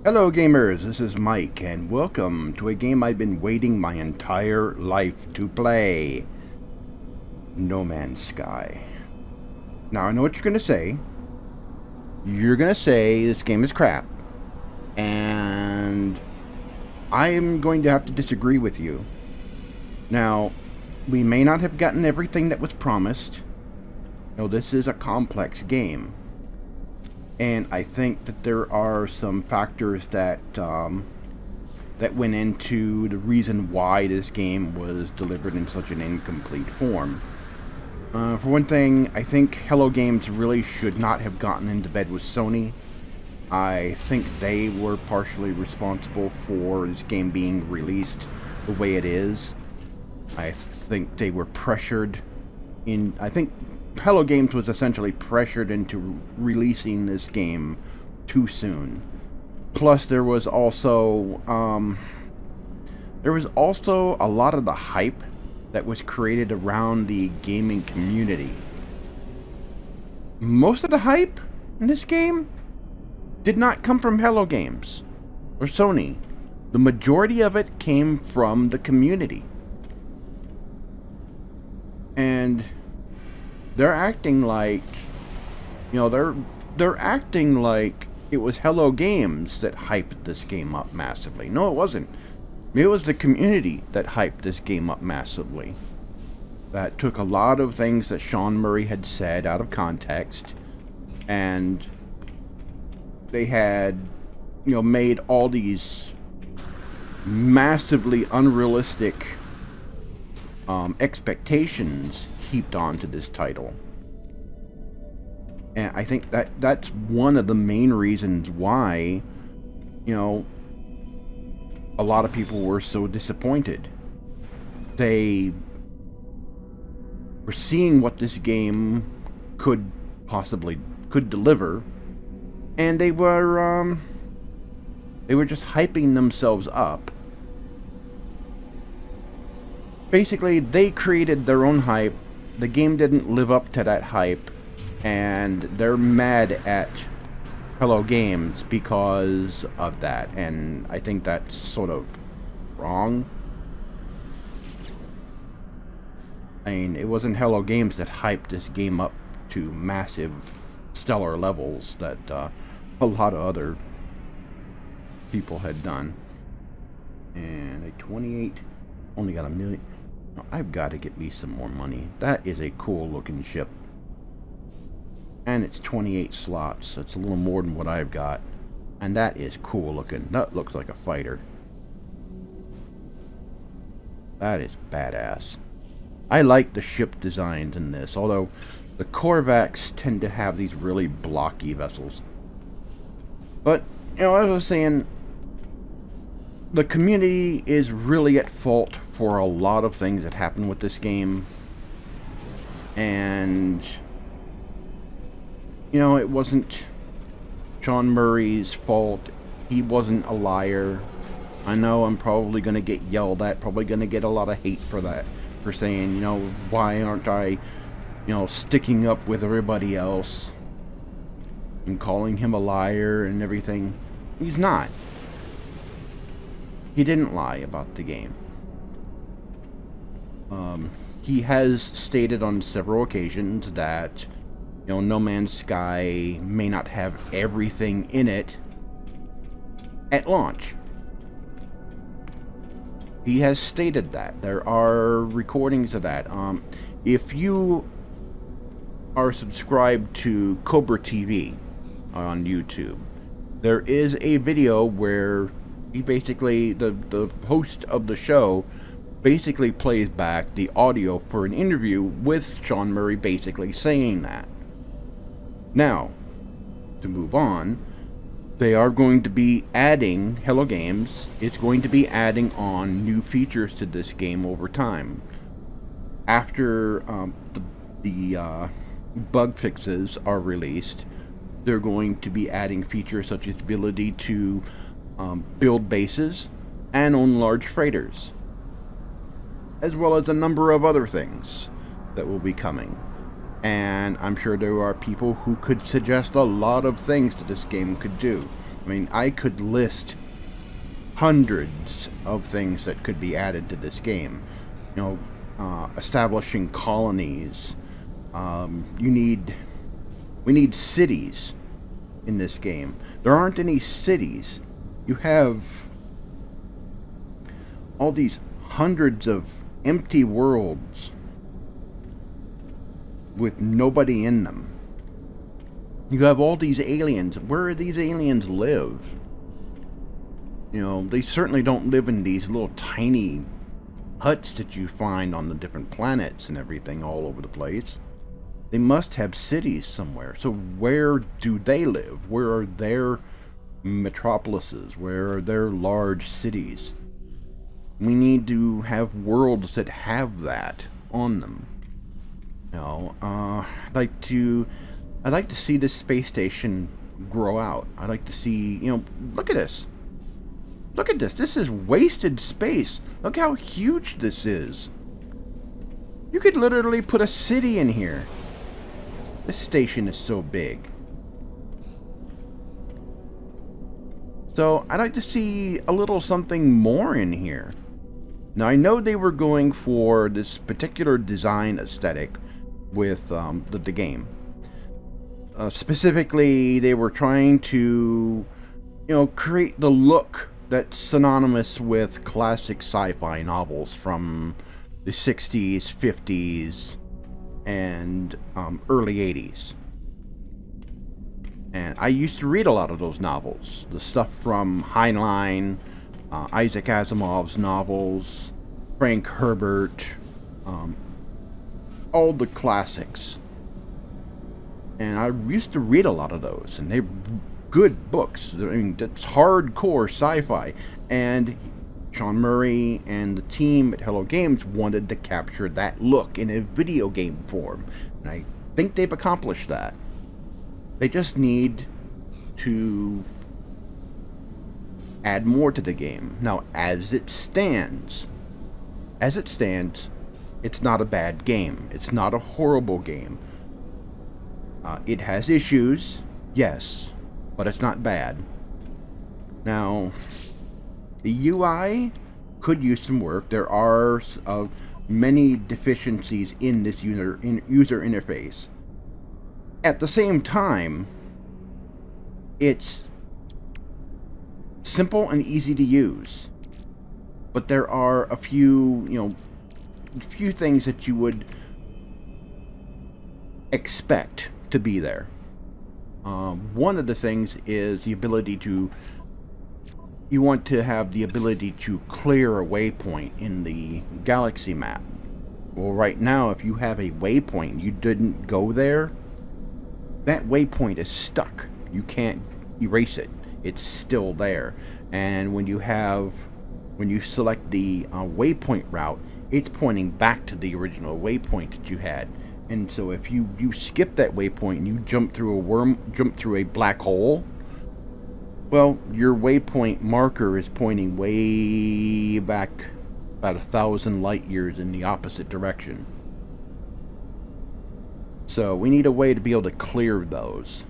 Hello gamers, this is Mike, and welcome to a game I've been waiting my entire life to play. No Man's Sky. Now I know what you're going to say. You're going to say this game is crap. And I am going to have to disagree with you. Now, we may not have gotten everything that was promised. No, this is a complex game. And I think that there are some factors that that went into the reason why this game was delivered in such an incomplete form. For one thing, I think Hello Games really should not have gotten into bed with Sony. I think they were partially responsible for this game being released the way it is. I think they were pressured in... I think Hello Games was essentially pressured into releasing this game too soon. Plus, there was also a lot of the hype that was created around the gaming community. Most of the hype in this game did not come from Hello Games or Sony. The majority of it came from the community. And they're acting like, you know, they're acting like it was Hello Games that hyped this game up massively. No, it wasn't. It was the community that hyped this game up massively. That took a lot of things that Sean Murray had said out of context, and they had, you know, made all these massively unrealistic expectations heaped onto this title. And I think that's one of the main reasons why, you know, a lot of people were so disappointed. They were seeing what this game could deliver, and they were just hyping themselves up. Basically, they created their own hype. The game didn't live up to that hype, and they're mad at Hello Games because of that, and I think that's sort of wrong. I mean, it wasn't Hello Games that hyped this game up to massive, stellar levels that a lot of other people had done. And a 28, only got a million. I've got to get me some more money. That is a cool looking ship. And it's 28 slots. That's a little more than what I've got. And that is cool looking. That looks like a fighter. That is badass. I like the ship designs in this, although the Korvax tend to have these really blocky vessels. But, you know, as I was saying, the community is really at fault for a lot of things that happen with this game. And, you know, it wasn't Sean Murray's fault. He wasn't a liar. I know I'm probably going to get yelled at, probably going to get a lot of hate for that, for saying, you know, why aren't I, you know, sticking up with everybody else and calling him a liar and everything. He's not. He didn't lie about the game. He has stated on several occasions that, you know, No Man's Sky may not have everything in it at launch. He has stated that. There are recordings of that. If you are subscribed to Cobra TV on YouTube, there is a video where he basically, the host of the show basically plays back the audio for an interview with Sean Murray basically saying that. Now, to move on, they are going to be adding, Hello Games, it's going to be adding on new features to this game over time. After the bug fixes are released, they're going to be adding features such as the ability to build bases and own large freighters, as well as a number of other things that will be coming. And I'm sure there are people who could suggest a lot of things that this game could do. I mean, I could list hundreds of things that could be added to this game. You know, establishing colonies. We need cities in this game. There aren't any cities. You have all these hundreds of empty worlds with nobody in them. You have all these aliens. Where do these aliens live? You know, they certainly don't live in these little tiny huts that you find on the different planets and everything all over the place. They must have cities somewhere. So where do they live? Where are their metropolises? Where are their large cities? We need to have worlds that have that on them. You know, I'd like to see this space station grow out. I'd like to see, you know, look at this. Look at this. This is wasted space. Look how huge this is. You could literally put a city in here. This station is so big. So I'd like to see a little something more in here. Now I know they were going for this particular design aesthetic with the game. Specifically, they were trying to, you know, create the look that's synonymous with classic sci-fi novels from the 60s, 50s, and early 80s. And I used to read a lot of those novels. The stuff from Heinlein, Isaac Asimov's novels, Frank Herbert, all the classics. And I used to read a lot of those, and they're good books. I mean, that's hardcore sci-fi. And Sean Murray and the team at Hello Games wanted to capture that look in a video game form. And I think they've accomplished that. They just need to add more to the game. Now, as it stands, it's not a bad game. It's not a horrible game. It has issues, yes, but it's not bad. Now, the UI could use some work. There are many deficiencies in this user interface. At the same time, it's simple and easy to use. But there are a few things that you would expect to be there. One of the things is the ability to... You want to have the ability to clear a waypoint in the galaxy map. Well, right now, if you have a waypoint and you didn't go there, that waypoint is stuck. You can't erase it. It's still there. And when you select the waypoint route, it's pointing back to the original waypoint that you had. And so if you skip that waypoint and you jump through a black hole, well, your waypoint marker is pointing way back about 1,000 light years in the opposite direction. So we need a way to be able to clear those.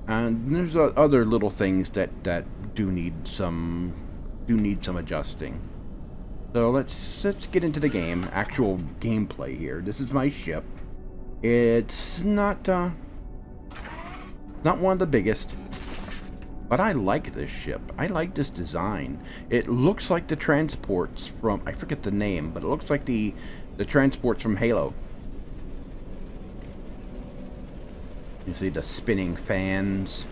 And there's other little things that do need some adjusting. So let's get into the game, actual gameplay here. This is my ship. It's not one of the biggest, but I like this ship. I like this design. It looks like the transports from, I forget the name, but it looks like the transports from Halo. You see the spinning fans,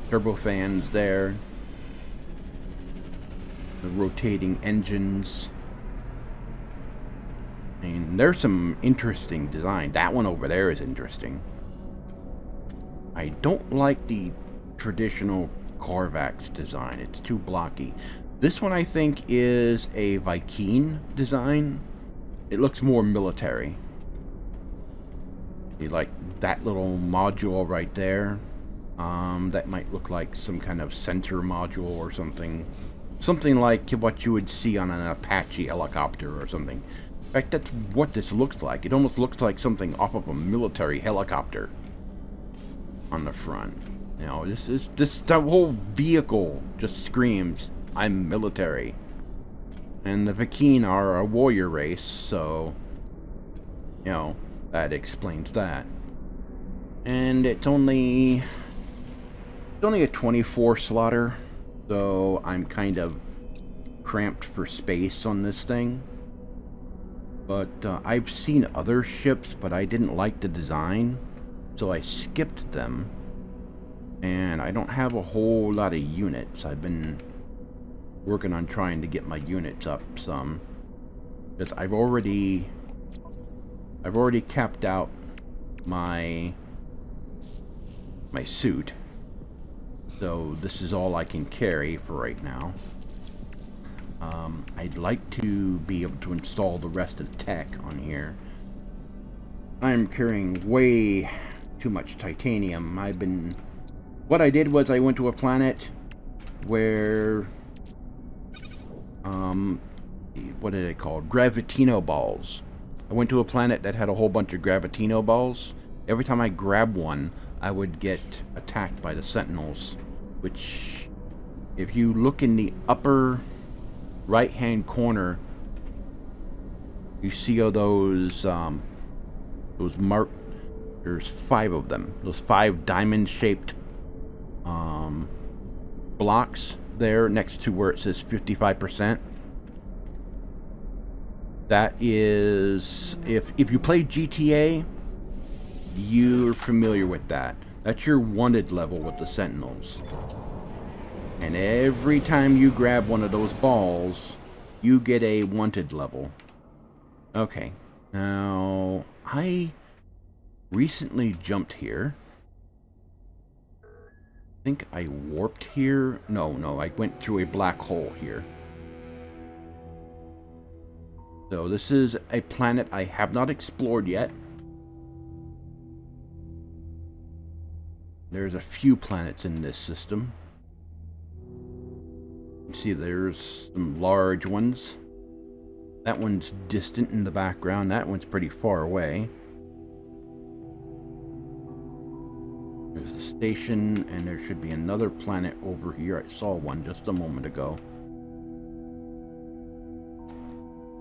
turbo fans there, the rotating engines. I mean, there's some interesting design. That one over there is interesting. I don't like the traditional Korvax design. It's too blocky. This one I think is a Viking design. It looks more military. You like that little module right there. That might look like some kind of sensor module or something. Something like what you would see on an Apache helicopter or something. In fact, that's what this looks like. It almost looks like something off of a military helicopter on the front. You know, this the whole vehicle just screams, I'm military. And the Viking are a warrior race, so, you know, that explains that. And it's only a 24 slaughter, so I'm kind of cramped for space on this thing. But I've seen other ships, but I didn't like the design, so I skipped them. And I don't have a whole lot of units. I've been working on trying to get my units up some, because I've already capped out my suit. So this is all I can carry for right now. I'd like to be able to install the rest of the tech on here. I'm carrying way too much titanium. What I did was I went to a planet where, what are they called? Gravitino balls. I went to a planet that had a whole bunch of Gravitino balls. Every time I grabbed one, I would get attacked by the Sentinels, which, if you look in the upper right-hand corner, you see all those marked. There's 5 of them. Those 5 diamond-shaped blocks there next to where it says 55%. That is, if you play GTA, you're familiar with that. That's your wanted level with the Sentinels. And every time you grab one of those balls, you get a wanted level. Okay, now I recently jumped here. I think I warped here. No, I went through a black hole here. So this is a planet I have not explored yet. There's a few planets in this system. You see there's some large ones. That one's distant in the background. That one's pretty far away. There's a station, and there should be another planet over here. I saw one just a moment ago.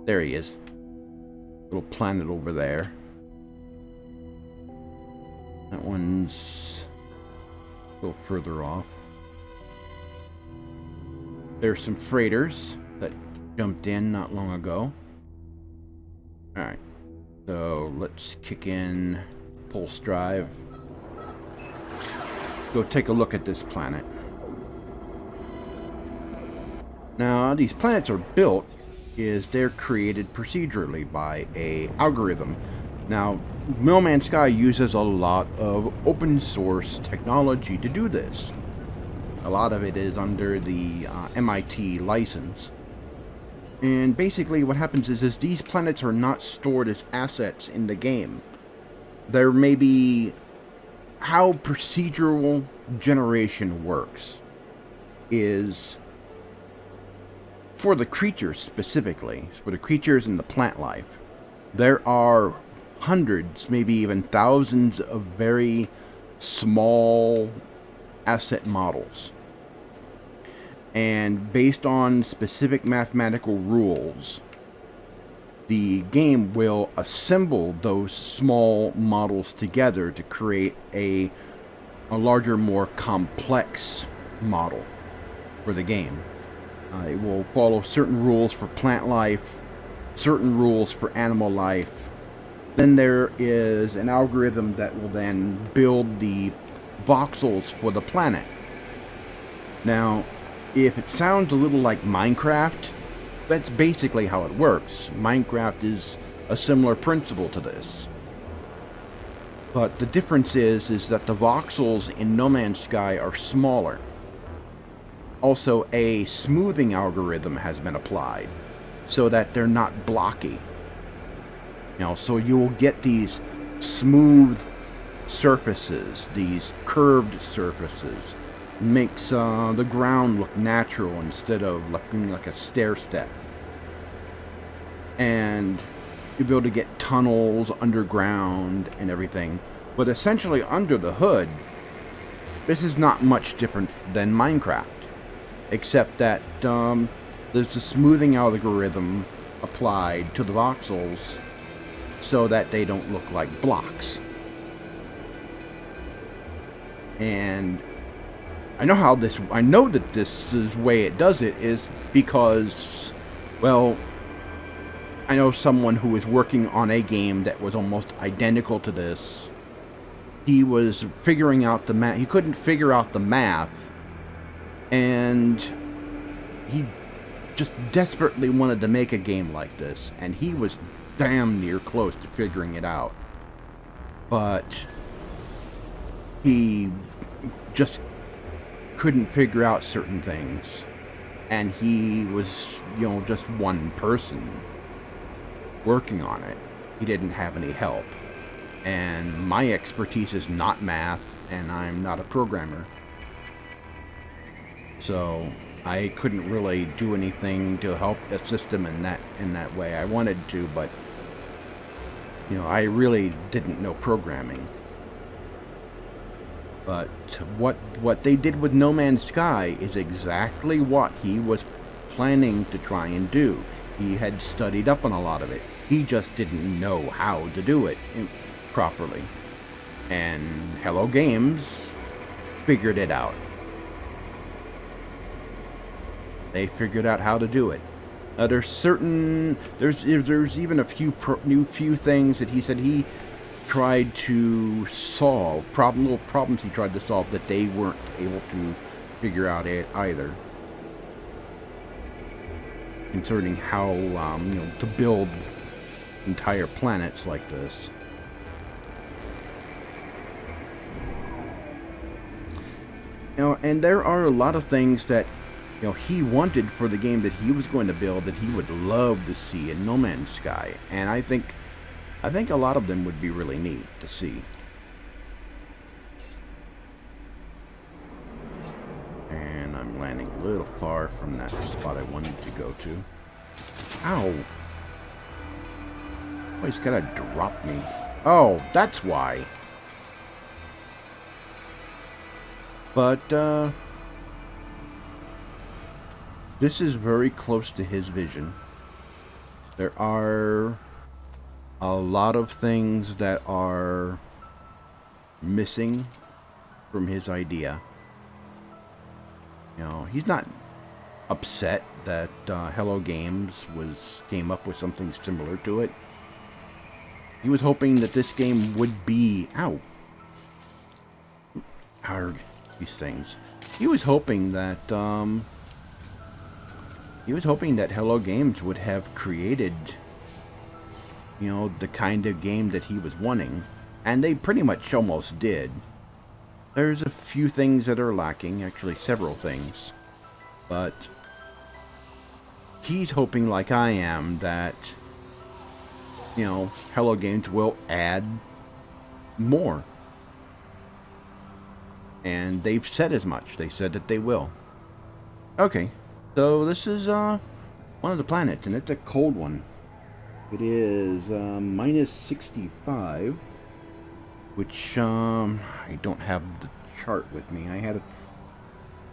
There he is. Little planet over there. That one's a little further off. There's some freighters that jumped in not long ago. Alright. So let's kick in pulse drive. Go take a look at this planet. Now, these planets are built they're created procedurally by a algorithm. Now, No Man's Sky uses a lot of open source technology to do this. A lot of it is under the MIT license. And basically what happens is these planets are not stored as assets in the game. There may be how procedural generation works is for the creatures specifically, for the creatures in the plant life. There are hundreds, maybe even thousands of very small asset models. And based on specific mathematical rules, the game will assemble those small models together to create a larger, more complex model for the game. It will follow certain rules for plant life, certain rules for animal life. Then there is an algorithm that will then build the voxels for the planet. Now, if it sounds a little like Minecraft, that's basically how it works. Minecraft is a similar principle to this. But the difference is that the voxels in No Man's Sky are smaller. Also, a smoothing algorithm has been applied so that they're not blocky. So you will get these smooth surfaces, these curved surfaces. Makes the ground look natural instead of looking like a stair step. And you'll be able to get tunnels underground and everything. But essentially under the hood, this is not much different than Minecraft, except that there's a smoothing algorithm applied to the voxels so that they don't look like blocks. And I know that this is the way it does it is because, well, I know someone who was working on a game that was almost identical to this. He was figuring out the math. He couldn't figure out the math, and he just desperately wanted to make a game like this, and he was damn near close to figuring it out. But he just couldn't figure out certain things, and he was, just one person working on it. He didn't have any help, and my expertise is not math, and I'm not a programmer, so I couldn't really do anything to help assist him in that way. I wanted to, but I really didn't know programming. But what they did with No Man's Sky is exactly what he was planning to try and do. He had studied up on a lot of it. He just didn't know how to do it properly. And Hello Games figured it out. They figured out how to do it. There's even a few things that he said he tried to solve, little problems he tried to solve that they weren't able to figure out either, concerning how to build entire planets like this. And there are a lot of things that he wanted for the game that he was going to build that he would love to see in No Man's Sky, and I think a lot of them would be really neat to see. And I'm landing a little far from that spot I wanted to go to. Ow! Oh, he's gotta drop me. Oh, that's why. But, this is very close to his vision. There are a lot of things that are missing from his idea. He's not upset that Hello Games came up with something similar to it. He was hoping that this game would be hard these things. He was hoping that Hello Games would have created the kind of game that he was wanting, and they pretty much almost did. There's a few things that are lacking, actually several things, but he's hoping, like I am, that Hello Games will add more, and they've said as much. They said that they will. Okay, so this is one of the planets, and it's a cold one. It is minus 65, which I don't have the chart with me. I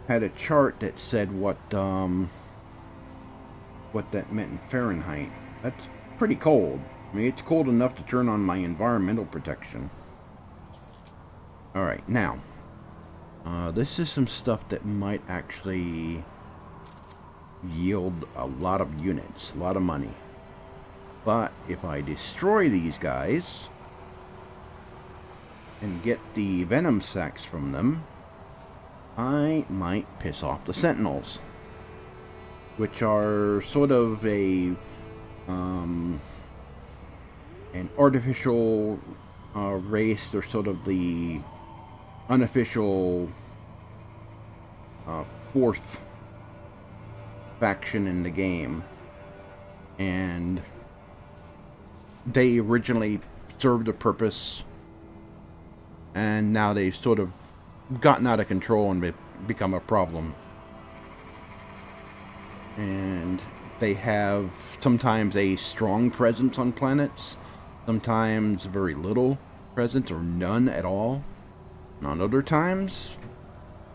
had a chart that said what that meant in Fahrenheit. That's pretty cold. I mean, it's cold enough to turn on my environmental protection. All right, now this is some stuff that might actually yield a lot of units, a lot of money. But if I destroy these guys and get the venom sacs from them, I might piss off the Sentinels, which are sort of an artificial race. They're sort of the unofficial fourth faction in the game, and they originally served a purpose, and now they've sort of gotten out of control and become a problem. And they have sometimes a strong presence on planets, sometimes very little presence or none at all. And on other times,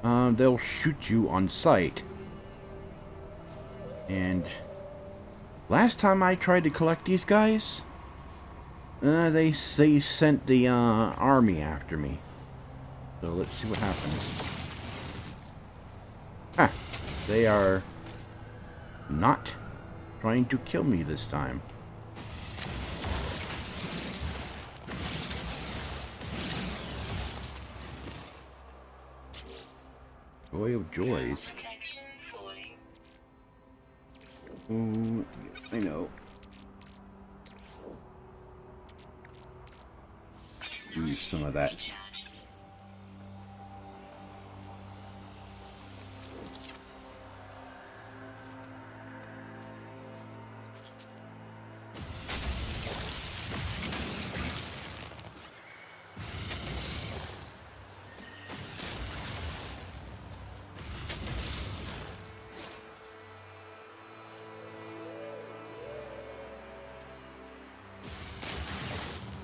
they'll shoot you on sight. And last time I tried to collect these guys, they sent the army after me. So let's see what happens. Ah, they are not trying to kill me this time. Joy of joys. Oh, I know. Use some of that.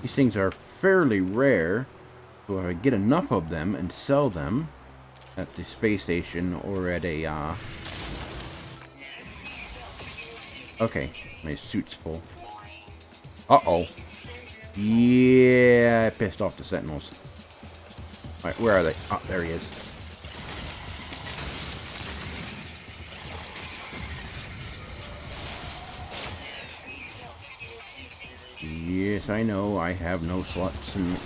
These things are fairly rare, so if I get enough of them and sell them at the space station or at a, Okay, my suit's full. Uh-oh. Yeah, I pissed off the sentinels. Alright, where are they? Oh, there he is. Yes, I know. I have no slots and...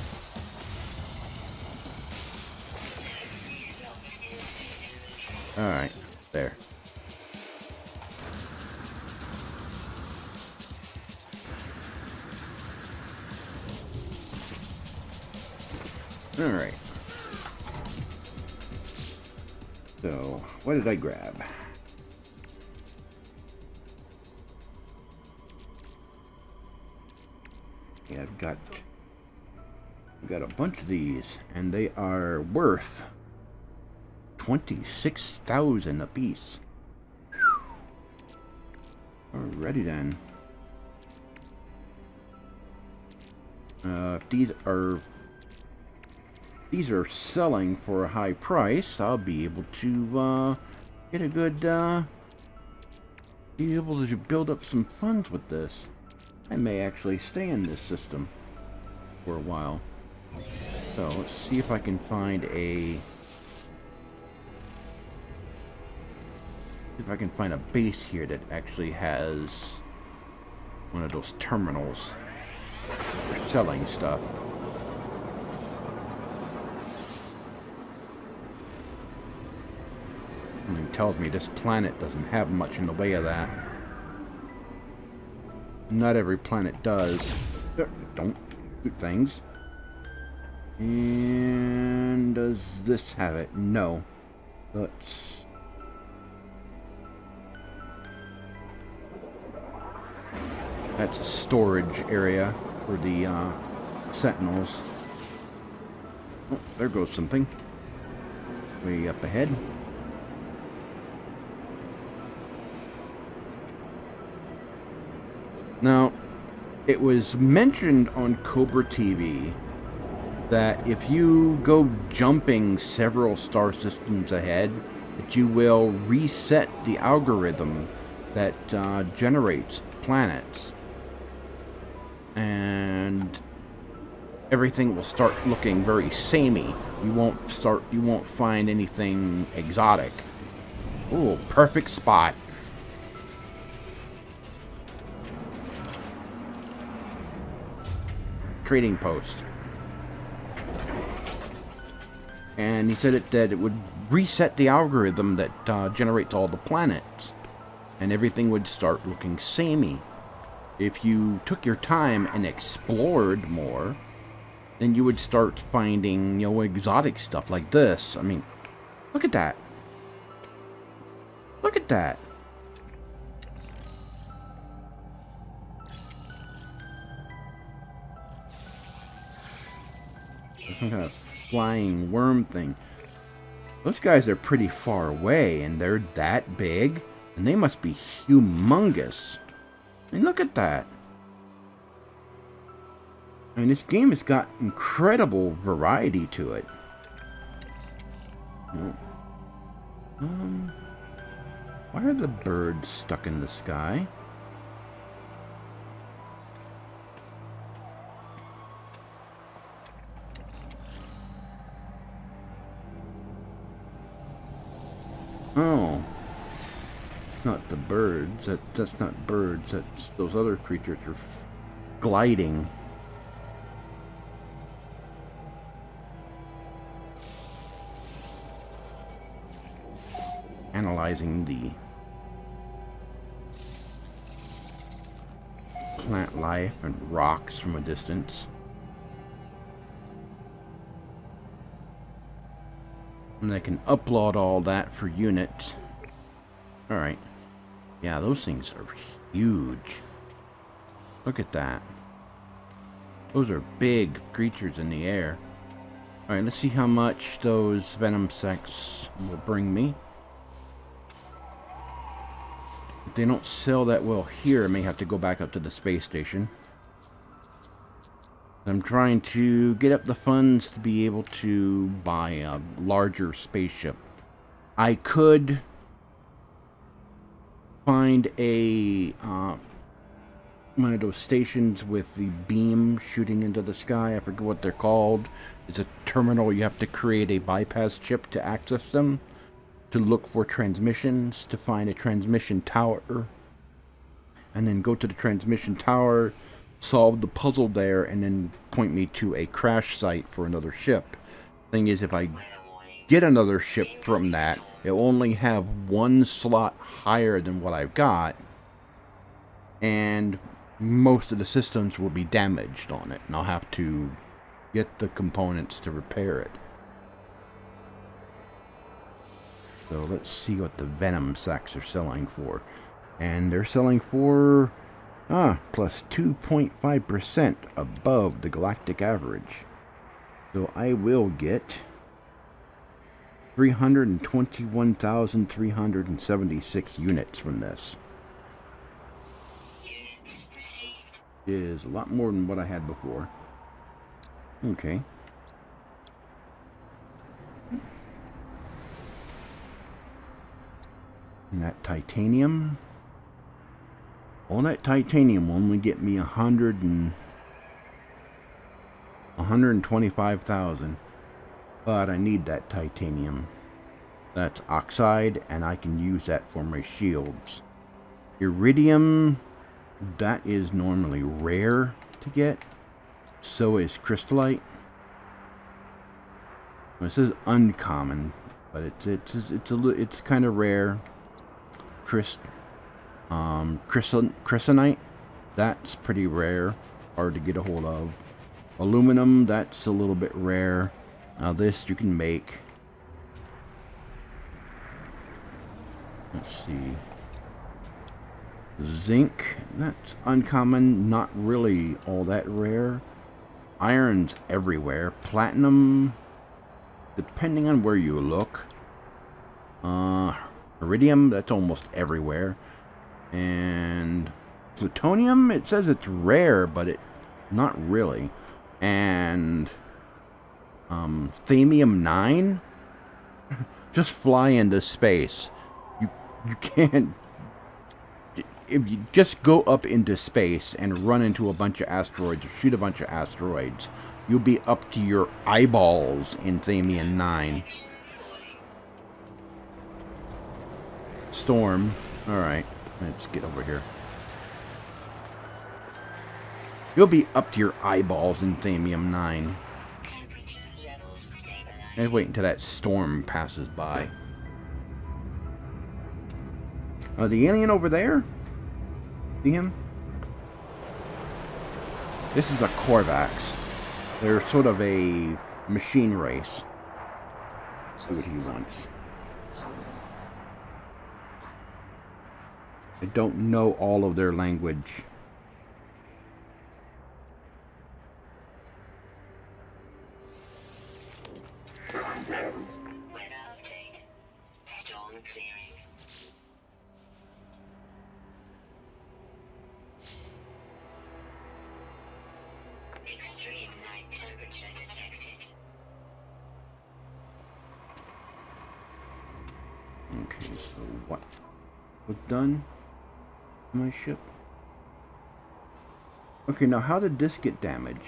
Alright, there. Alright. So, what did I grab? Yeah, I've got a bunch of these, and they are worth 26,000 apiece. Alrighty then. If these are selling for a high price, I'll be able to get a good be able to build up some funds with this. I may actually stay in this system for a while. So let's see if I can find a base here that actually has one of those terminals for selling stuff. And it tells me this planet doesn't have much in the way of that. Not every planet does. Don't shoot things. And does this have it? No. Let's... That's a storage area for the sentinels. Oh, there goes something. Way up ahead. Now, it was mentioned on Cobra TV that if you go jumping several star systems ahead, that you will reset the algorithm that generates planets. And everything will start looking very samey. You won't find anything exotic. Ooh, perfect spot. Trading post. And he said that it would reset the algorithm that generates all the planets, and everything would start looking samey. If you took your time and explored more, then you would start finding, you know, exotic stuff like this. I mean, look at that. Look at that. Some kind of flying worm thing. Those guys are pretty far away, and they're that big, and they must be humongous. I mean, look at that. I mean, this game has got incredible variety to it. You know, Um, why are the birds stuck in the sky? Oh, it's not the birds. That's not birds. That's those other creatures are gliding. Analyzing the plant life and rocks from a distance. And I can upload all that for units. Alright. Yeah, those things are huge. Look at that. Those are big creatures in the air. Alright, let's see how much those venom sacs will bring me. If they don't sell that well here, I may have to go back up to the space station. I'm trying to get up the funds to be able to buy a larger spaceship. I could find a one of those stations with the beam shooting into the sky. I forget what they're called. It's a terminal. You have to create a bypass chip to access them, to look for transmissions, to find a transmission tower, and then go to the transmission tower, solve the puzzle there, and then point me to a crash site for another ship. Thing is, if I get another ship from that, it will only have one slot higher than what I've got, and most of the systems will be damaged on it, and I'll have to get the components to repair it. So let's see what the venom sacs are selling for. And they're selling for plus 2.5% above the galactic average. So I will get 321,376 units from this. Is a lot more than what I had before. Okay. And that titanium. All that titanium will only get me 125,000. But I need that titanium. That's oxide, and I can use that for my shields. Iridium, that is normally rare to get. So is crystallite. This is uncommon, but it's kind of rare. Crysonite, that's pretty rare, hard to get a hold of. Aluminum, that's a little bit rare. Now this you can make. Let's see. Zinc, that's uncommon, not really all that rare. Iron's everywhere. Platinum, depending on where you look. Iridium, that's almost everywhere. And plutonium, it says it's rare, but it not really. And thamium 9, just fly into space. You can't. If you just go up into space and run into a bunch of asteroids or shoot a bunch of asteroids, you'll be up to your eyeballs in thamium 9. Storm. Alright, let's get over here. You'll be up to your eyeballs in thamium 9. And wait until that storm passes by. The alien over there? See him? This is a Korvax. They're sort of a machine race. See what he wants. I don't know all of their language. Extreme night temperature detected. Okay, so what was done to my ship? Okay, now how did this get damaged?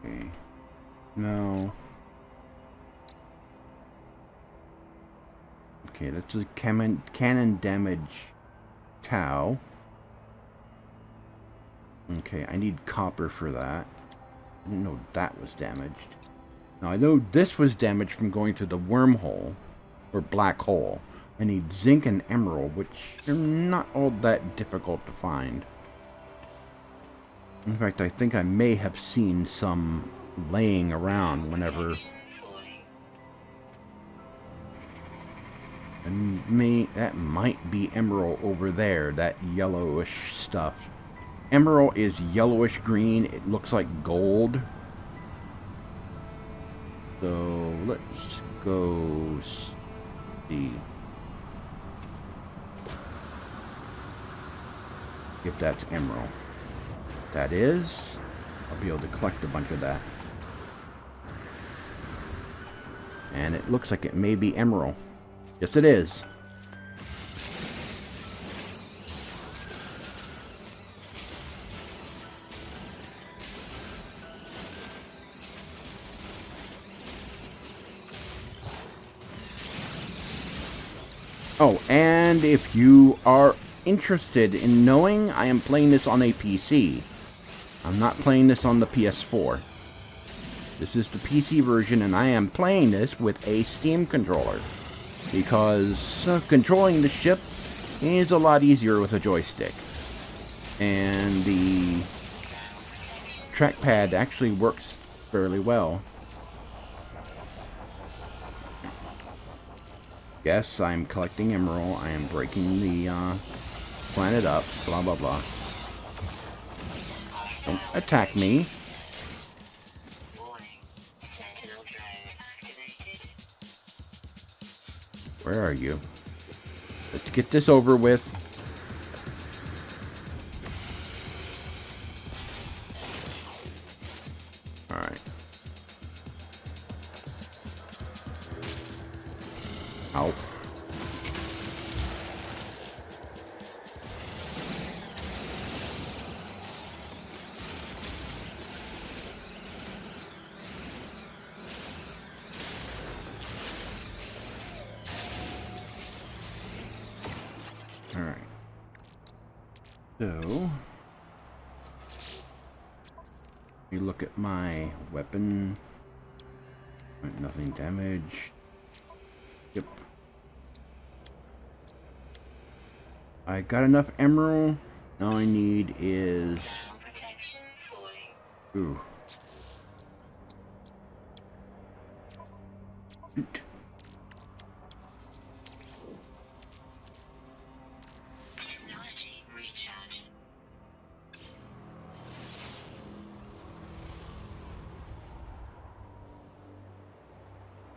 Okay, no. Okay, that's a cannon damage Tau. Okay, I need copper for that. I didn't know that was damaged. Now I know this was damaged from going through the wormhole, or black hole. I need zinc and emerald, which are not all that difficult to find. In fact, I think I may have seen some laying around whenever... And that might be emerald over there, that yellowish stuff. Emerald is yellowish green. It looks like gold. So let's go see if that's emerald. That is. I'll be able to collect a bunch of that. And it looks like it may be emerald. Yes, it is. Oh, and if you are interested in knowing, I am playing this on a PC. I'm not playing this on the PS4. This is the PC version, and I am playing this with a Steam controller. Because controlling the ship is a lot easier with a joystick. And the trackpad actually works fairly well. Yes, I'm collecting emerald. I am breaking the planet up. Blah, blah, blah. Don't attack me. Where are you? Let's get this over with. Alright. Ow. Alright. So, you look at my weapon. Nothing damaged. Yep. I got enough emerald. All I need is... Ooh. Shoot. Technology recharge.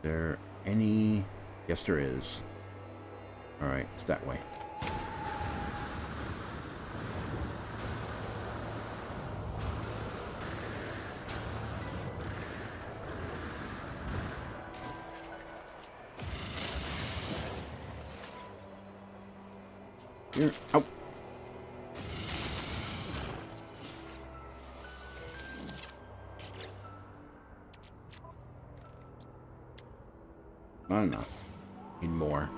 There any... Yes, there is. Alright, it's that way. Here. Out. Not enough. Need more.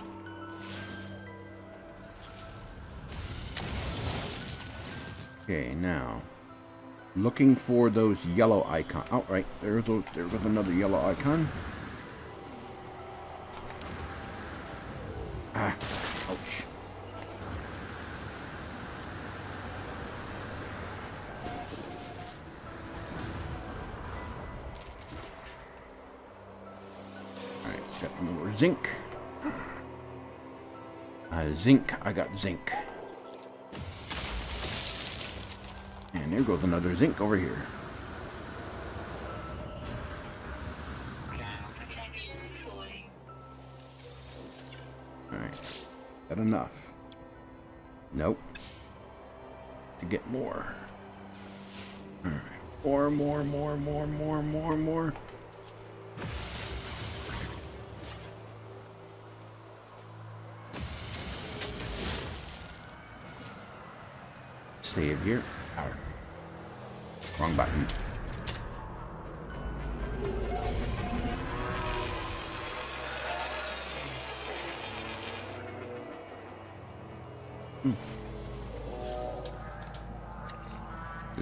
Okay, now looking for those yellow icons. Oh, right, there was another yellow icon. Ah, ouch. Alright, got more zinc. Zinc, I got zinc. And there goes another zinc over here. Alright. That enough? Nope. To get more. Alright. More. Save here. Ow. Wrong button.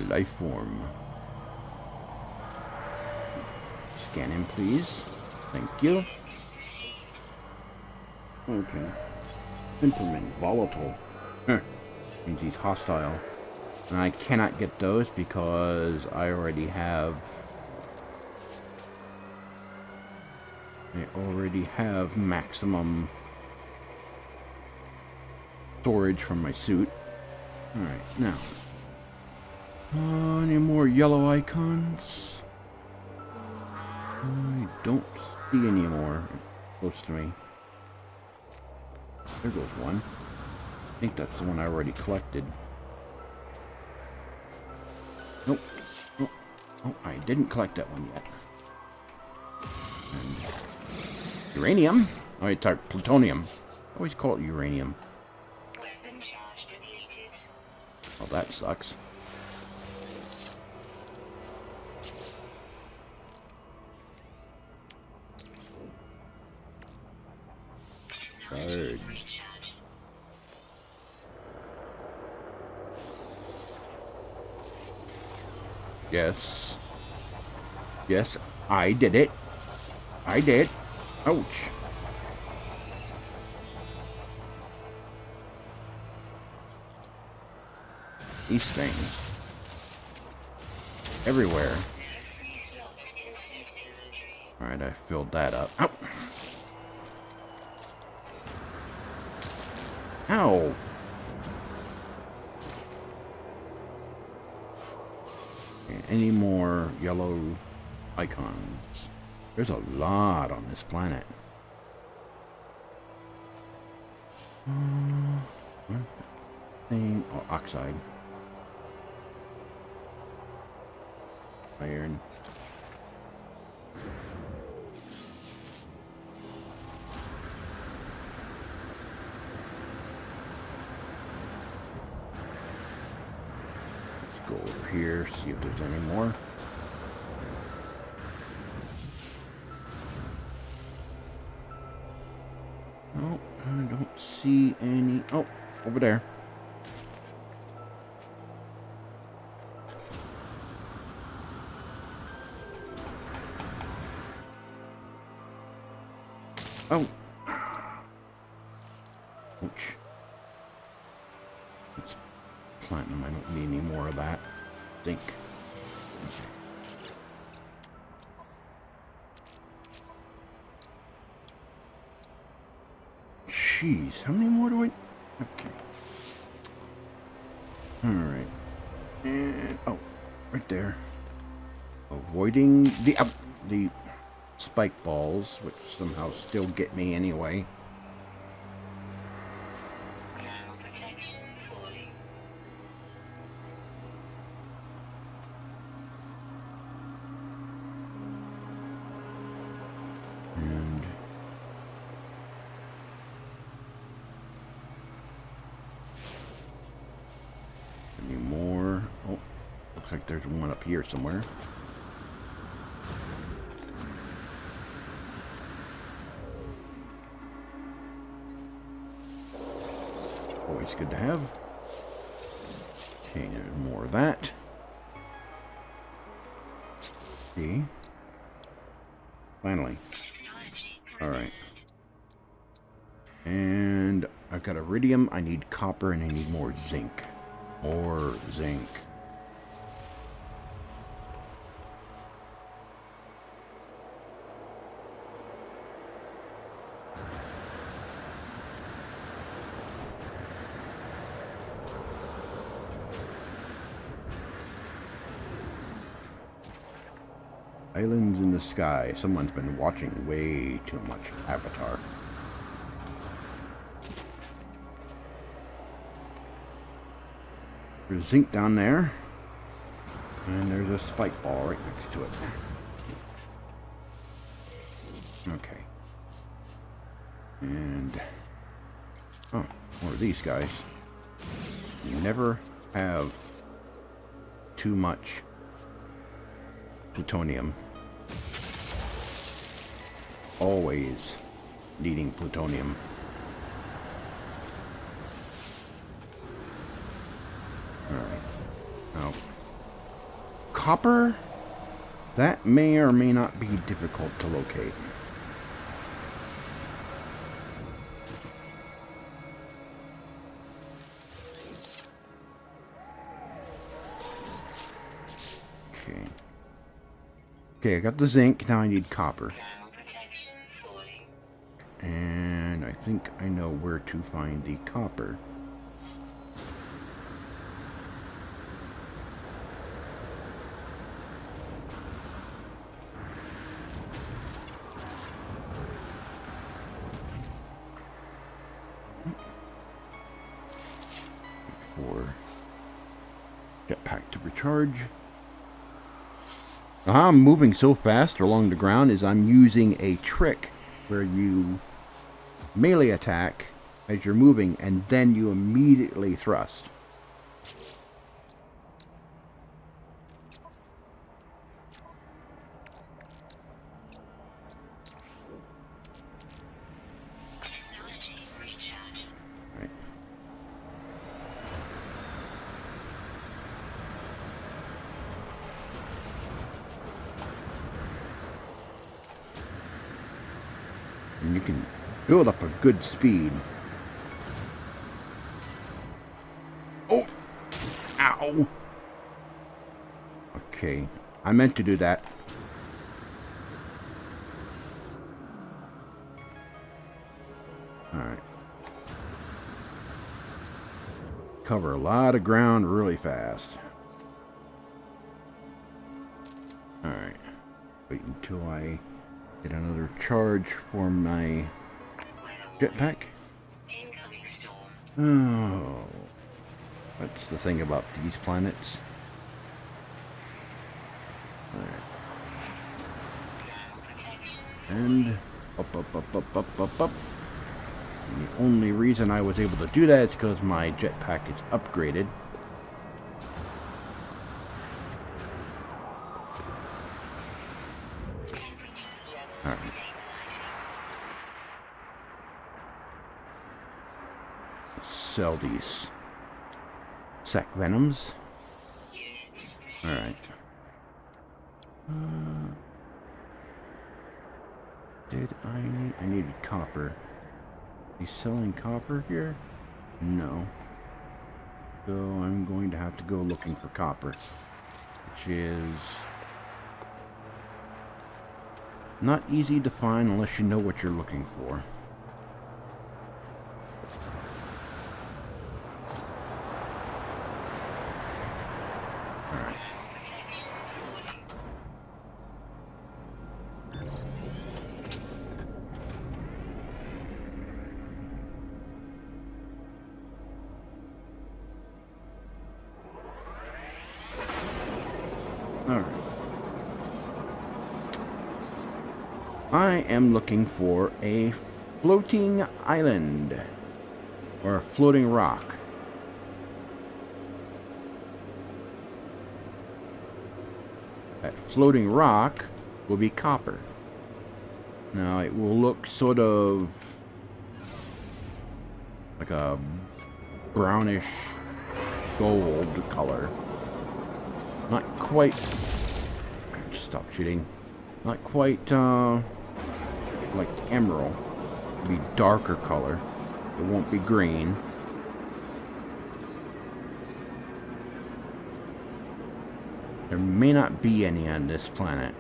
Life form. Scan in, please. Thank you. Okay. Implement. Volatile. Means he's hostile. And I cannot get those because I already have... maximum storage from my suit. Alright, now. Any more yellow icons? I don't see any more close to me. There goes one. I think that's the one I already collected. Nope. Oh, I didn't collect that one yet. And uranium? Oh, it's our plutonium. I always call it uranium. Weapon charge depleted. Oh, that sucks. Third. Recharge. Yes. Yes, I did it. I did. Ouch. These things. Everywhere. Free slots in suit inventory. Alright, I filled that up. Ow. Ow. Okay, any more yellow icons? There's a lot on this planet. One thing. Oh, oxide. Iron. Let's go over here, see if there's any more. No, I don't see any. Oh, over there. Oh. Ouch. It's platinum. I don't need any more of that. Zinc. Jeez, how many more do I... Okay. Alright. And... oh, right there. Avoiding the spike balls, which somehow still get me anyway. Thermal protection falling. And any more? Oh, looks like there's one up here somewhere. Always good to have. Okay, there's more of that. See? Finally. Technology Alright. And I've got iridium, I need copper, and I need more zinc. More zinc. Islands in the sky. Someone's been watching way too much Avatar. There's zinc down there. And there's a spike ball right next to it. Okay. And... oh, more of these guys. You never have too much plutonium. Always needing plutonium. Alright. Now, copper, that may or may not be difficult to locate. Okay. Okay, I got the zinc, now I need copper. Thermal protection falling. And I think I know where to find the copper. For jetpack to recharge. How I'm moving so fast along the ground is I'm using a trick where you melee attack as you're moving and then you immediately thrust. Technology recharge. Right. And you can build up a good speed. Oh! Ow! Okay, I meant to do that. Alright. Cover a lot of ground really fast. Alright. Wait until I get another charge for my jetpack. Incoming storm. Oh. That's the thing about these planets. Alright. Thermal protection. And up. And the only reason I was able to do that is because my jetpack is upgraded. Temperature levels Alright. stabilizing. Sell these sac venoms. Units proceed. Alright. Did I needed copper. He's selling copper here? No. So I'm going to have to go looking for copper. Which is not easy to find unless you know what you're looking for. Alright. Thermal protection falling. Alright. I am looking for a floating island. Or a floating rock. That floating rock will be copper. Now it will look sort of like a brownish gold color. Not quite. Stop shooting. Not quite like emerald. It'll be darker color. It won't be green. There may not be any on this planet.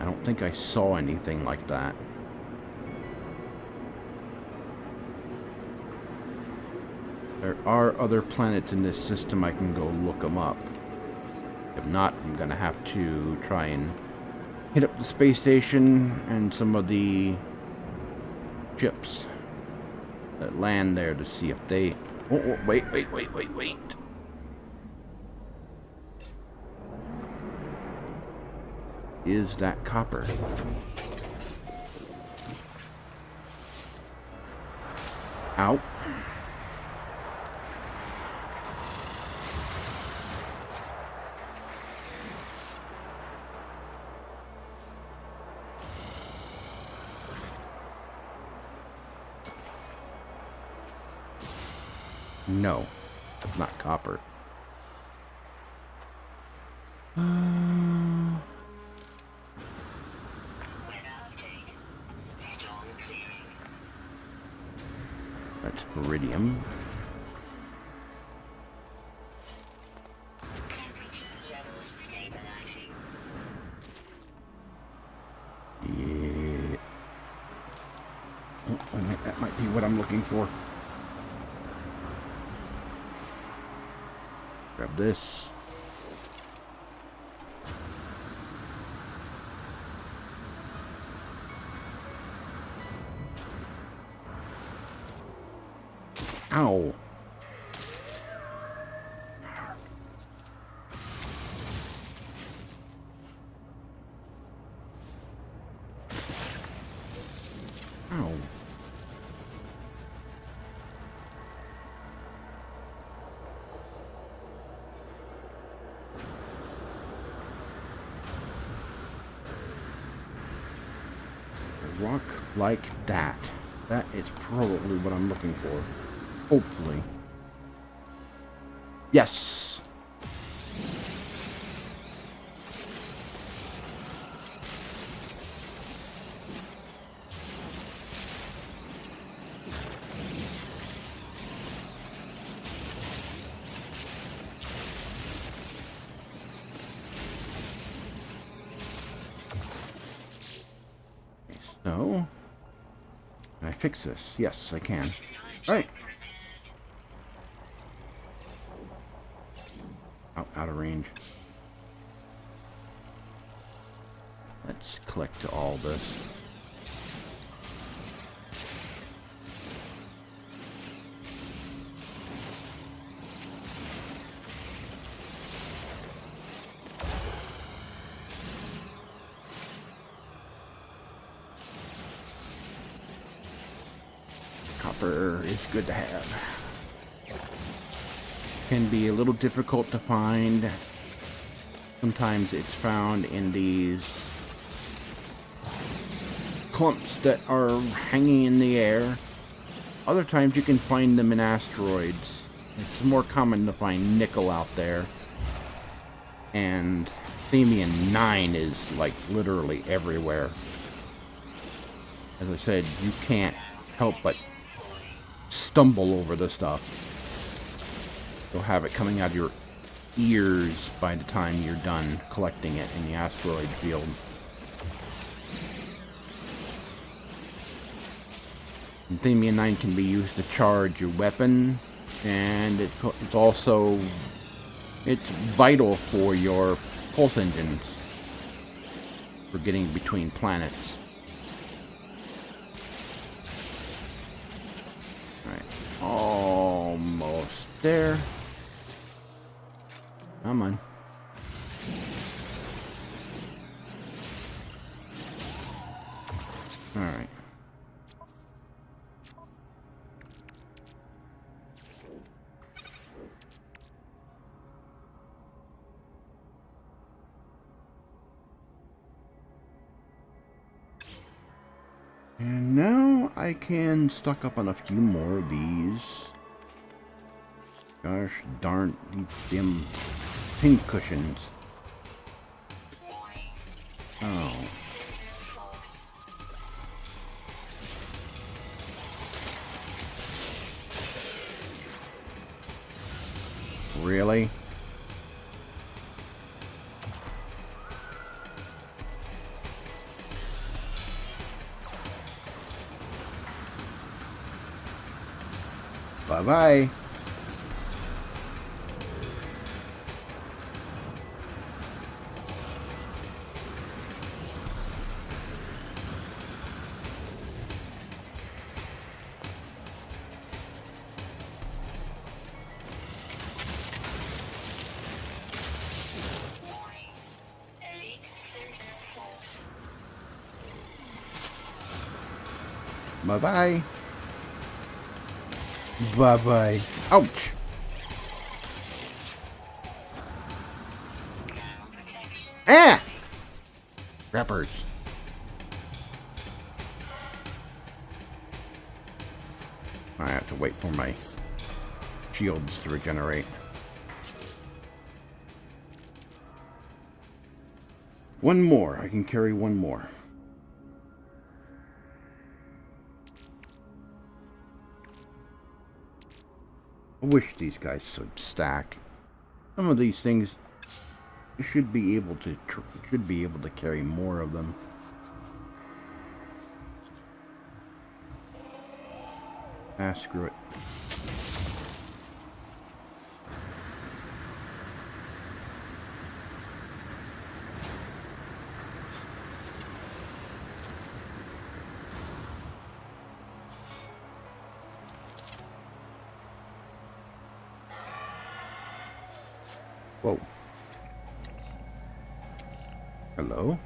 I don't think I saw anything like that. There are other planets in this system. I can go look them up. If not, I'm gonna have to try and hit up the space station and some of the ships that land there to see if they... Oh, wait. is that copper? Ow. No, not copper. That's iridium. Yeah. Oh, that might be what I'm looking for. Grab this. Ow. Ow. A rock like that. That is probably what I'm looking for. Hopefully. Yes. So, can I fix this? Yes, I can. All right. Out of range. Let's collect all this. Copper is good to have. Can be a little difficult to find. Sometimes it's found in these clumps that are hanging in the air. Other times you can find them in asteroids. It's more common to find nickel out there. And Themium 9 is like literally everywhere. As I said, you can't help but stumble over the stuff. You'll have it coming out of your ears by the time you're done collecting it in the asteroid field. And Themium 9 can be used to charge your weapon, and it's also vital for your pulse engines for getting between planets. Alright, almost there. Come on. Alright. And now I can stock up on a few more of these. Gosh darn these damn pin cushions. Oh. Really? Bye-bye. Bye-bye. Bye-bye. Ouch! Ah! Rappers. I have to wait for my shields to regenerate. One more. I can carry one more. I wish these guys would stack. Some of these things you should be able to carry more of them. Ah, screw it. Whoa. Hello?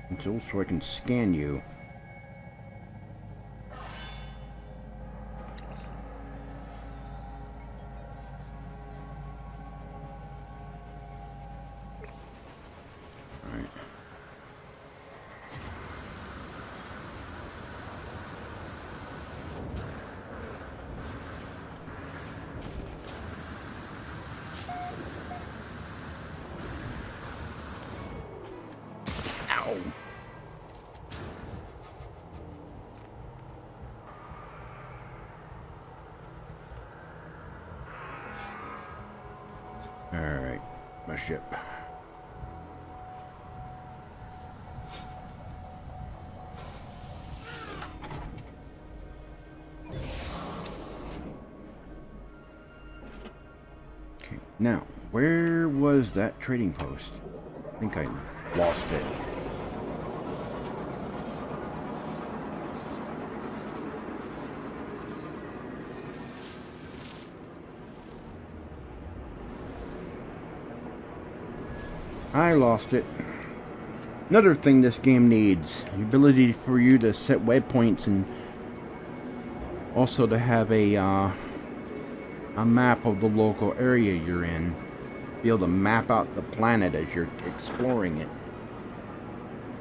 Until so I can scan you. Alright. Ow. Alright, my ship. Okay, now, where was that trading post? I think I lost it. I lost it. Another thing this game needs, the ability for you to set waypoints and also to have a map of the local area you're in. Be able to map out the planet as you're exploring it.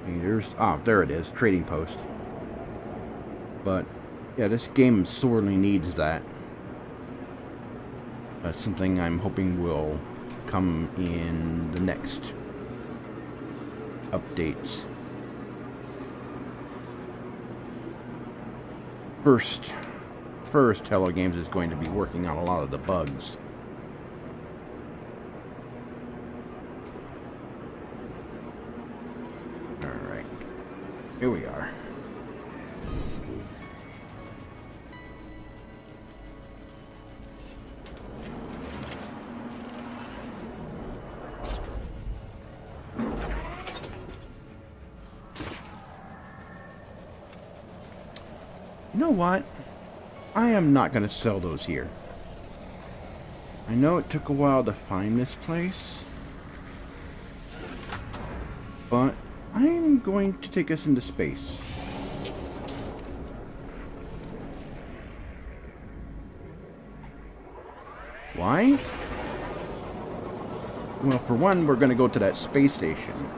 Okay, there it is, trading post. But yeah, this game sorely needs that. That's something I'm hoping will come in the next updates. First Hello Games is going to be working on a lot of the bugs. Alright. Here we are. You know what? I am not going to sell those here. I know it took a while to find this place, but I'm going to take us into space. Why? Well, for one, we're going to go to that space station.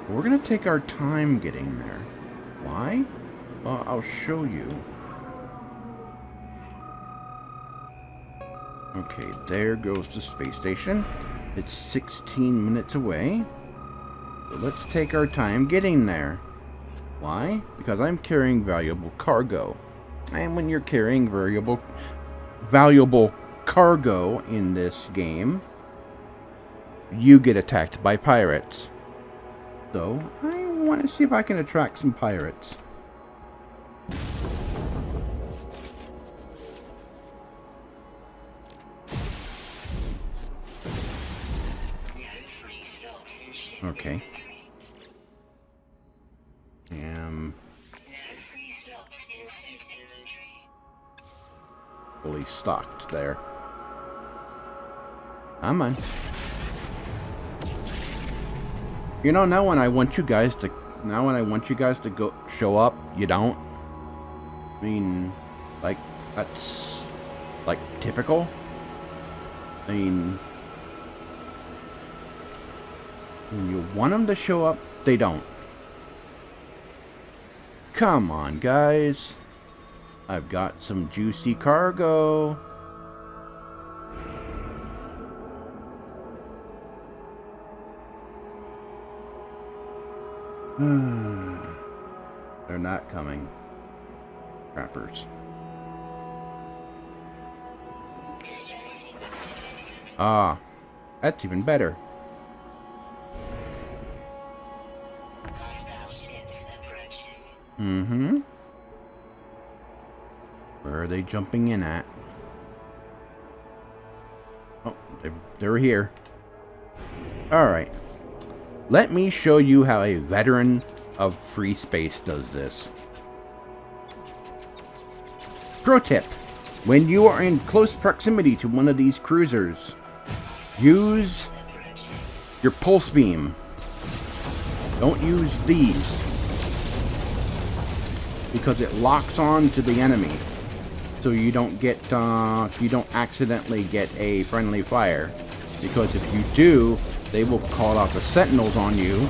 We're going to take our time getting there. Why? Well, I'll show you. Okay, there goes the space station. It's 16 minutes away. So let's take our time getting there. Why? Because I'm carrying valuable cargo. And when you're carrying valuable cargo in this game, you get attacked by pirates. So, I want to see if I can attract some pirates. Okay. Fully stocked there. I'm on. You know, now when I want you guys to Now when I want you guys to go show up, you don't. I mean, like, that's, like, typical. I mean, when you want them to show up, they don't. Come on, guys. I've got some juicy cargo. They're not coming. Trappers. Distress signal detected. Ah, that's even better. Hostile ships approaching. Mm-hmm. Where are they jumping in at? Oh, they're here. Alright. Let me show you how a veteran of free space does this. Pro tip. When you are in close proximity to one of these cruisers, use your pulse beam. Don't use these, because it locks on to the enemy. So you don't get, you don't accidentally get a friendly fire. Because if you do, they will call out the sentinels on you,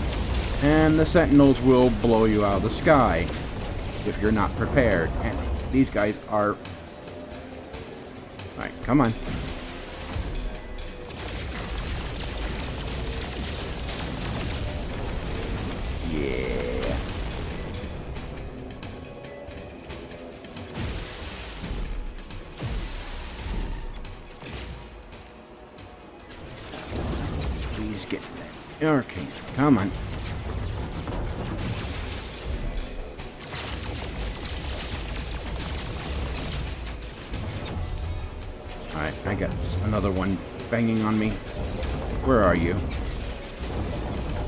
and the sentinels will blow you out of the sky if you're not prepared. And these guys are... Alright, come on. Yeah. Please get that. Okay, come on. Alright, I got another one banging on me. Where are you?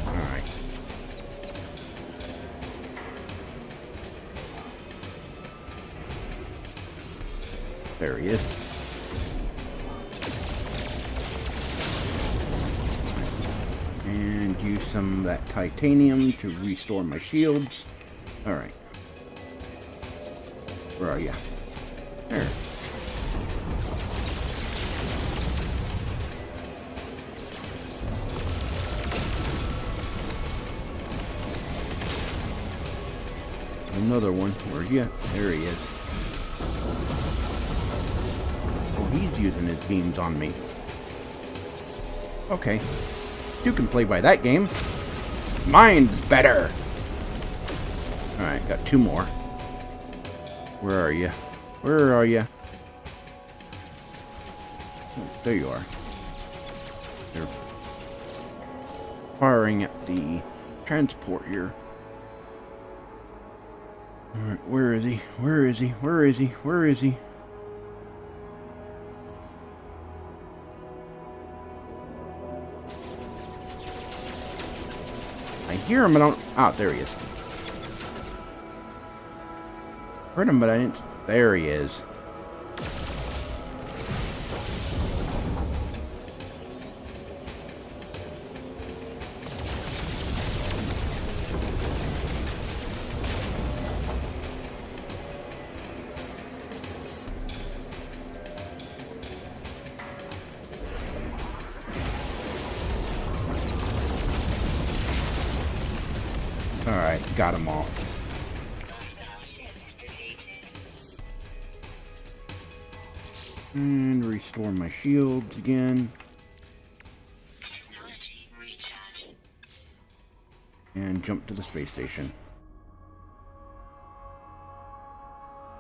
Alright. There he is. And use some of that titanium to restore my shields. Alright. Where are you? There. Another one. Where are you? There he is. Oh, he's using his beams on me. Okay. You can play by that game. Mine's better. Alright, got two more. Where are you? Where are you? Oh, there you are. They're firing at the transport here. Alright, where is he? Where is he? Where is he? Where is he? I hear him, but I don't... Oh, there he is. Heard him, but I didn't... There he is. Alright, got them all. Hostile ships defeated. And restore my shields again. Technology recharge. And jump to the space station.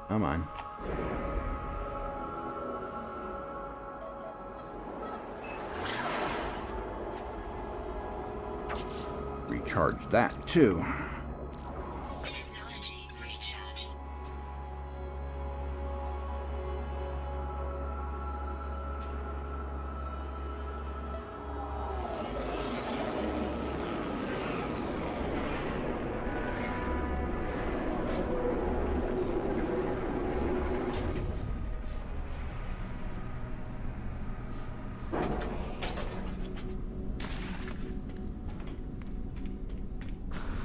Come on. Recharge that too. Technology recharge.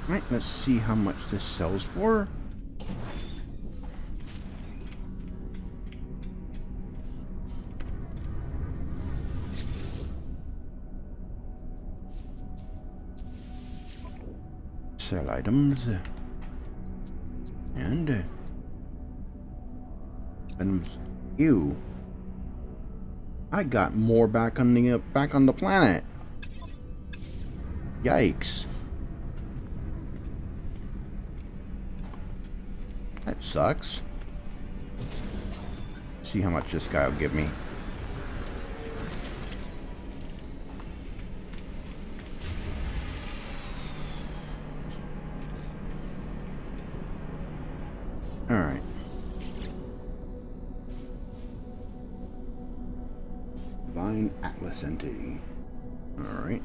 Alright, let's see how much this sells for. Sell items. And items. Ew. I got more back on the planet. Yikes. That sucks. See how much this guy will give me. Alright. Divine Atlas entity. Alright.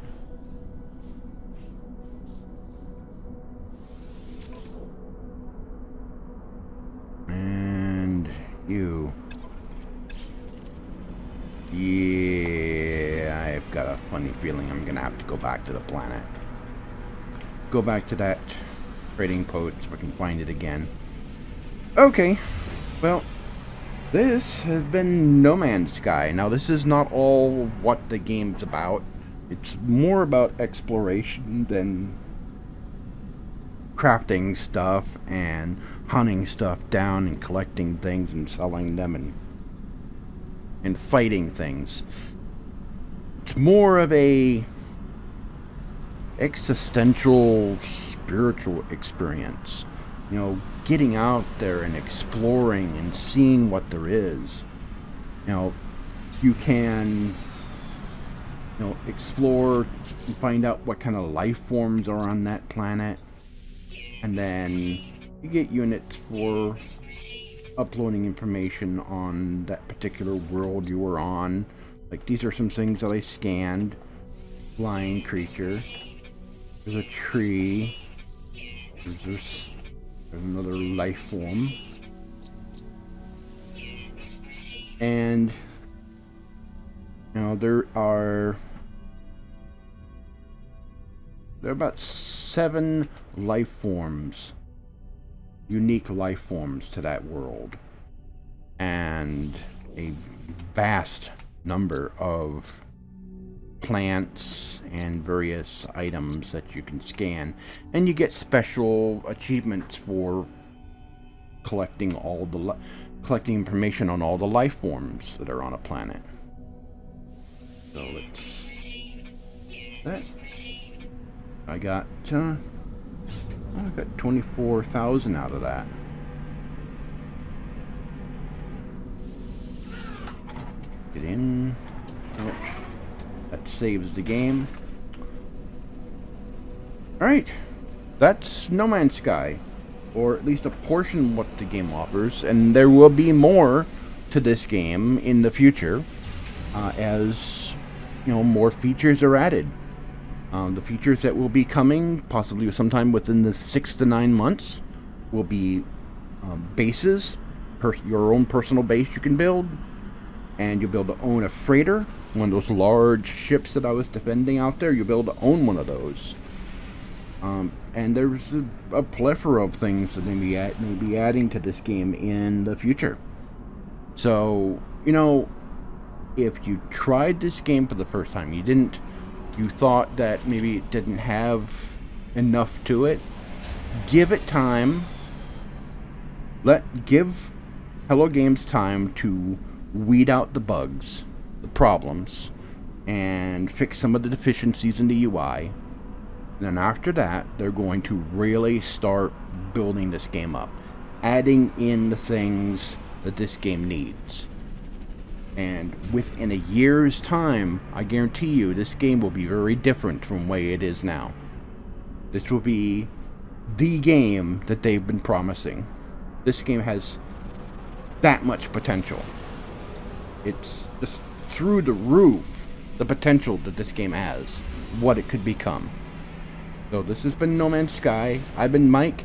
And you. Yeah, I've got a funny feeling I'm gonna have to go back to the planet. Go back to that trading post if I can find it again. Okay, well, this has been No Man's Sky. Now, this is not all what the game's about. It's more about exploration than crafting stuff and hunting stuff down and collecting things and selling them and fighting things. It's more of a existential, spiritual experience. You know, getting out there and exploring and seeing what there is. You know, you can, you know, explore and find out what kind of life forms are on that planet. And then you get units for uploading information on that particular world you were on. Like, these are some things that I scanned. Flying creature. There's a tree. There's another life form. And, you know, there are about 7 life forms, unique life forms to that world, and a vast number of plants and various items that you can scan, and you get special achievements for collecting collecting information on all the life forms that are on a planet. So let's that. I got 24,000 out of that. Get in. Ouch. That saves the game. Alright. That's No Man's Sky. Or at least a portion of what the game offers. And there will be more to this game in the future. As, you know, more features are added. The features that will be coming, possibly sometime within the 6 to 9 months, will be bases. Your own personal base you can build. And you'll be able to own a freighter, one of those large ships that I was defending out there. You'll be able to own one of those. And there's a plethora of things that they may be adding to this game in the future. So, you know, if you tried this game for the first time, you thought that maybe it didn't have enough to it, give it time. Give Hello Games time to weed out the bugs, the problems, and fix some of the deficiencies in the UI. Then after that, they're going to really start building this game up, adding in the things that this game needs. And within a year's time, I guarantee you, this game will be very different from the way it is now. This will be the game that they've been promising. This game has that much potential. It's just through the roof, the potential that this game has, what it could become. So this has been No Man's Sky. I've been Mike.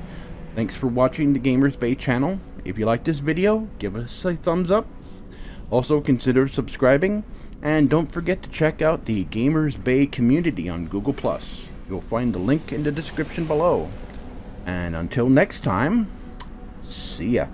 Thanks for watching the Gamers Bay channel. If you like this video, give us a thumbs up. Also consider subscribing, and don't forget to check out the Gamers Bay community on Google+. You'll find the link in the description below. And until next time, see ya.